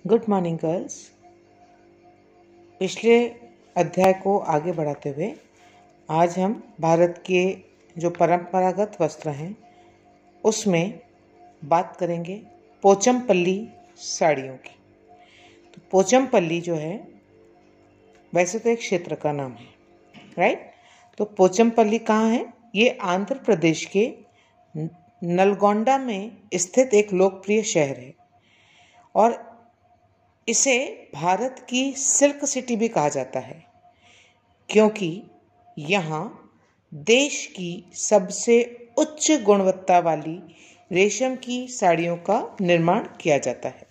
Good morning girls. पिछले अध्याय को आगे बढ़ाते हुए आज हम भारत के जो परंपरागत वस्त्र हैं उसमें बात करेंगे पोचमपल्ली साड़ियों की। तो पोचमपल्ली जो है वैसे तो एक क्षेत्र का नाम है, राइट। तो पोचमपल्ली कहाँ है? ये आंध्र प्रदेश के नलगोंडा में स्थित एक लोकप्रिय शहर है और इसे भारत की सिल्क सिटी भी कहा जाता है क्योंकि यहाँ देश की सबसे उच्च गुणवत्ता वाली रेशम की साड़ियों का निर्माण किया जाता है।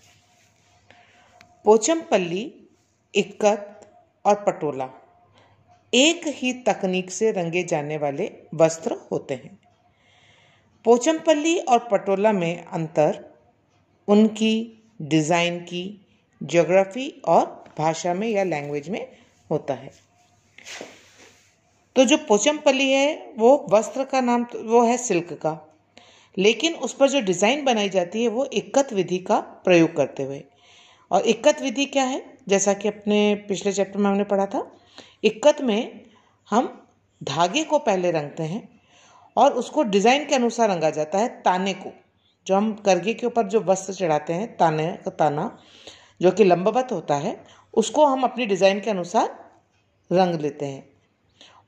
पोचमपल्ली, इक्कत और पटोला एक ही तकनीक से रंगे जाने वाले वस्त्र होते हैं। पोचमपल्ली और पटोला में अंतर उनकी डिज़ाइन की, ज्योग्राफी और भाषा में या लैंग्वेज में होता है। तो जो पोचमपल्ली है वो वस्त्र का नाम तो वो है सिल्क का, लेकिन उस पर जो डिज़ाइन बनाई जाती है वो इक्कत विधि का प्रयोग करते हुए। और इक्कत विधि क्या है? जैसा कि अपने पिछले चैप्टर में हमने पढ़ा था, इक्कत में हम धागे को पहले रंगते हैं और उसको डिज़ाइन के अनुसार रंगा जाता है। ताने को, जो हम करघे के ऊपर जो वस्त्र चढ़ाते हैं, ताना जो कि लंबवत होता है, उसको हम अपनी डिज़ाइन के अनुसार रंग लेते हैं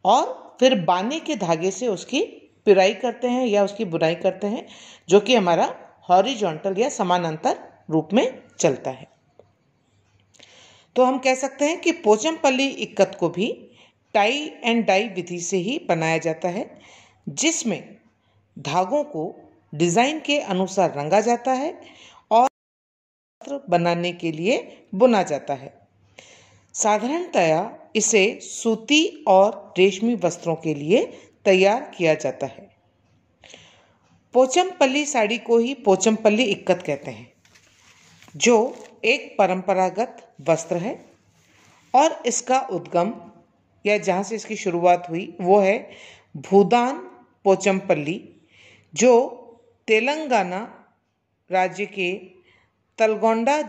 और फिर बाने के धागे से उसकी पिराई करते हैं या उसकी बुनाई करते हैं, जो कि हमारा हॉरिजॉन्टल या समानांतर रूप में चलता है। तो हम कह सकते हैं कि पोचमपल्ली इक्कत को भी टाई एंड डाई विधि से ही बनाया जाता है, जिसमें धागों को डिज़ाइन के अनुसार रंगा जाता है और बनाने के लिए बुना जाता है। साधारणतया इसे सूती और रेशमी वस्त्रों के लिए तैयार किया जाता है। पोचमपल्ली साड़ी को ही पोचमपल्ली इक्कत कहते हैं, जो एक परंपरागत वस्त्र है और इसका उद्गम या जहाँ से इसकी शुरुआत हुई वो है भूदान पोचमपल्ली, जो तेलंगाना राज्य के नालगोंडा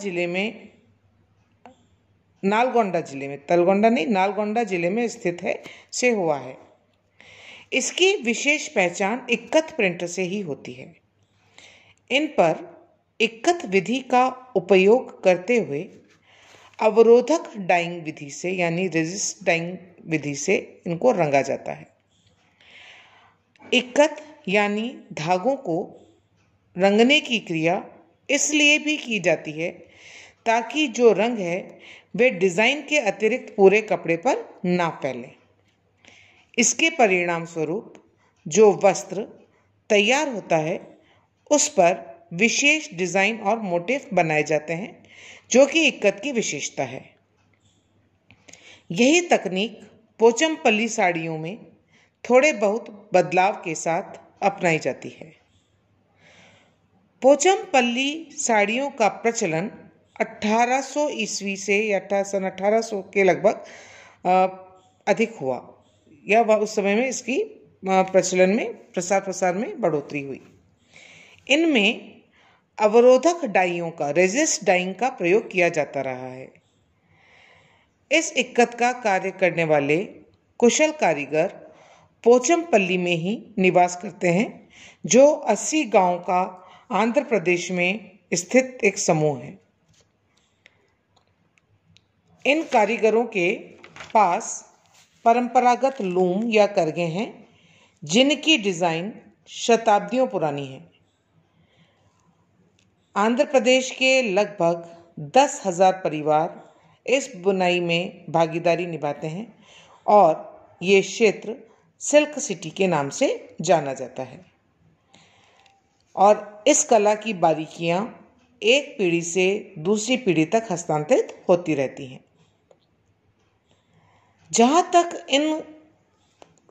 जिले में स्थित है से हुआ है। इसकी विशेष पहचान इक्कत प्रिंट से ही होती है। इन पर इक्कत विधि का उपयोग करते हुए अवरोधक डाइंग विधि से यानी रेजिस्ट डाइंग विधि से इनको रंगा जाता है। इक्कत यानी धागों को रंगने की क्रिया इसलिए भी की जाती है ताकि जो रंग है वे डिज़ाइन के अतिरिक्त पूरे कपड़े पर ना फैले। इसके परिणाम स्वरूप जो वस्त्र तैयार होता है उस पर विशेष डिज़ाइन और मोटिफ बनाए जाते हैं, जो कि इक्कत की विशेषता है। यही तकनीक पोचमपल्ली साड़ियों में थोड़े बहुत बदलाव के साथ अपनाई जाती है। पोचमपल्ली साड़ियों का प्रचलन 1800 ईस्वी से या सन 1800 के लगभग अधिक हुआ, या उस समय में इसकी प्रचलन में प्रसार में बढ़ोतरी हुई। इनमें अवरोधक डाइयों का, रेजिस्ट डाइंग का प्रयोग किया जाता रहा है। इस इक्कत का कार्य करने वाले कुशल कारीगर पोचमपल्ली में ही निवास करते हैं, जो 80 गांव का आंध्र प्रदेश में स्थित एक समूह है। इन कारीगरों के पास परंपरागत लूम या करघे हैं, जिनकी डिज़ाइन शताब्दियों पुरानी है। आंध्र प्रदेश के लगभग 10,000 परिवार इस बुनाई में भागीदारी निभाते हैं और ये क्षेत्र सिल्क सिटी के नाम से जाना जाता है। और इस कला की बारीकियां एक पीढ़ी से दूसरी पीढ़ी तक हस्तांतरित होती रहती हैं। जहाँ तक इन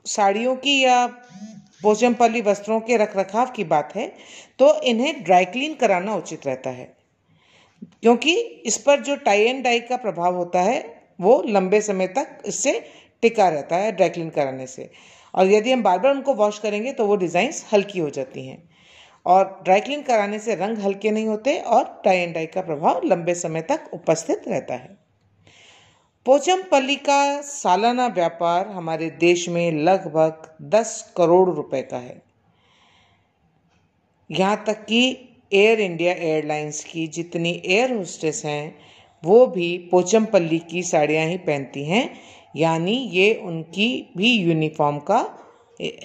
साड़ियों की या पोचमपल्ली वस्त्रों के रखरखाव की बात है, तो इन्हें ड्राई क्लीन कराना उचित रहता है, क्योंकि इस पर जो टाई एंड डाई का प्रभाव होता है वो लंबे समय तक इससे टिका रहता है ड्राई क्लीन कराने से। और यदि हम बार बार उनको वॉश करेंगे तो वो डिज़ाइंस हल्की हो जाती हैं। और ड्राई क्लीन कराने से रंग हल्के नहीं होते और टाई एंड डाई का प्रभाव लंबे समय तक उपस्थित रहता है। पोचमपल्ली का सालाना व्यापार हमारे देश में लगभग 10 करोड़ रुपए का है। यहाँ तक कि एयर इंडिया एयरलाइंस की जितनी एयर होस्टेस हैं वो भी पोचमपल्ली की साड़ियाँ ही पहनती हैं, यानी ये उनकी भी यूनिफॉर्म का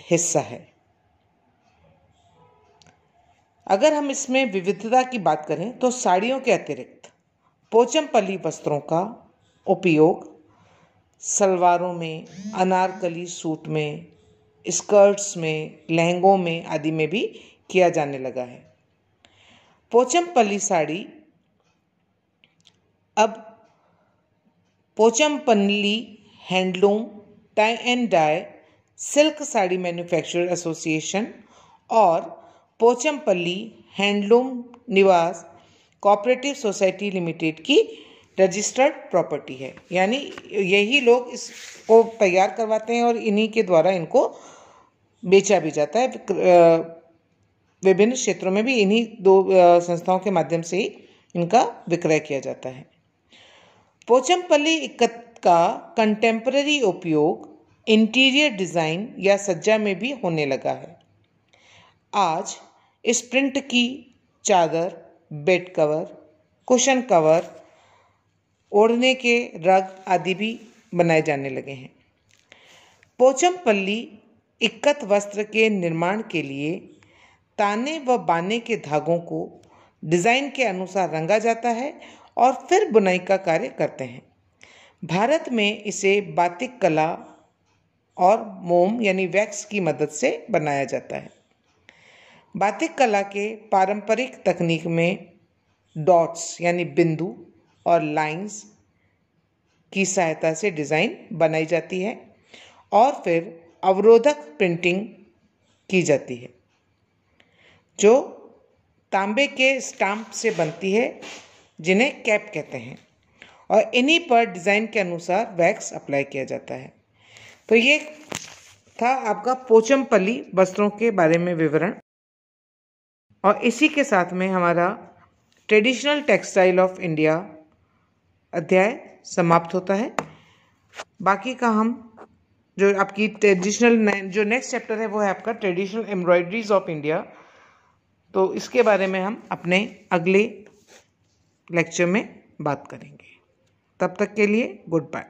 हिस्सा है। अगर हम इसमें विविधता की बात करें तो साड़ियों के अतिरिक्त पोचमपल्ली वस्त्रों का उपयोग सलवारों में, अनारकली सूट में, स्कर्ट्स में, लहंगों में आदि में भी किया जाने लगा है। पोचमपल्ली साड़ी अब Pochampally handloom tie and dye silk sari manufacturer association और पोचमपल्ली हैंडलूम निवास कोऑपरेटिव सोसाइटी लिमिटेड की रजिस्टर्ड प्रॉपर्टी है। यानी यही लोग इसको तैयार करवाते हैं और इन्हीं के द्वारा इनको बेचा भी जाता है। विभिन्न क्षेत्रों में भी इन्हीं दो संस्थाओं के माध्यम से ही इनका विक्रय किया जाता है। पोचमपल्ली इक्कत का कंटेम्पररी उपयोग इंटीरियर डिज़ाइन या सज्जा में भी होने लगा है। आज इस प्रिंट की चादर, बेड कवर, कुशन कवर, ओढ़ने के रग आदि भी बनाए जाने लगे हैं। पोचमपल्ली इक्कत वस्त्र के निर्माण के लिए ताने व बाने के धागों को डिज़ाइन के अनुसार रंगा जाता है और फिर बुनाई का कार्य करते हैं। भारत में इसे बातिक कला और मोम यानी वैक्स की मदद से बनाया जाता है। बातिक कला के पारंपरिक तकनीक में डॉट्स यानी बिंदु और लाइंस की सहायता से डिज़ाइन बनाई जाती है और फिर अवरोधक प्रिंटिंग की जाती है जो तांबे के स्टाम्प से बनती है, जिन्हें कैप कहते हैं, और इन्हीं पर डिज़ाइन के अनुसार वैक्स अप्लाई किया जाता है। तो ये था आपका पोचमपल्ली वस्त्रों के बारे में विवरण, और इसी के साथ में हमारा ट्रेडिशनल टेक्सटाइल ऑफ इंडिया अध्याय समाप्त होता है। बाकी का हम जो आपकी ट्रेडिशनल जो नेक्स्ट चैप्टर है वो है आपका ट्रेडिशनल एम्ब्रॉयडरीज ऑफ इंडिया। तो इसके बारे में हम अपने अगले लेक्चर में बात करेंगे। तब तक के लिए गुड बाय।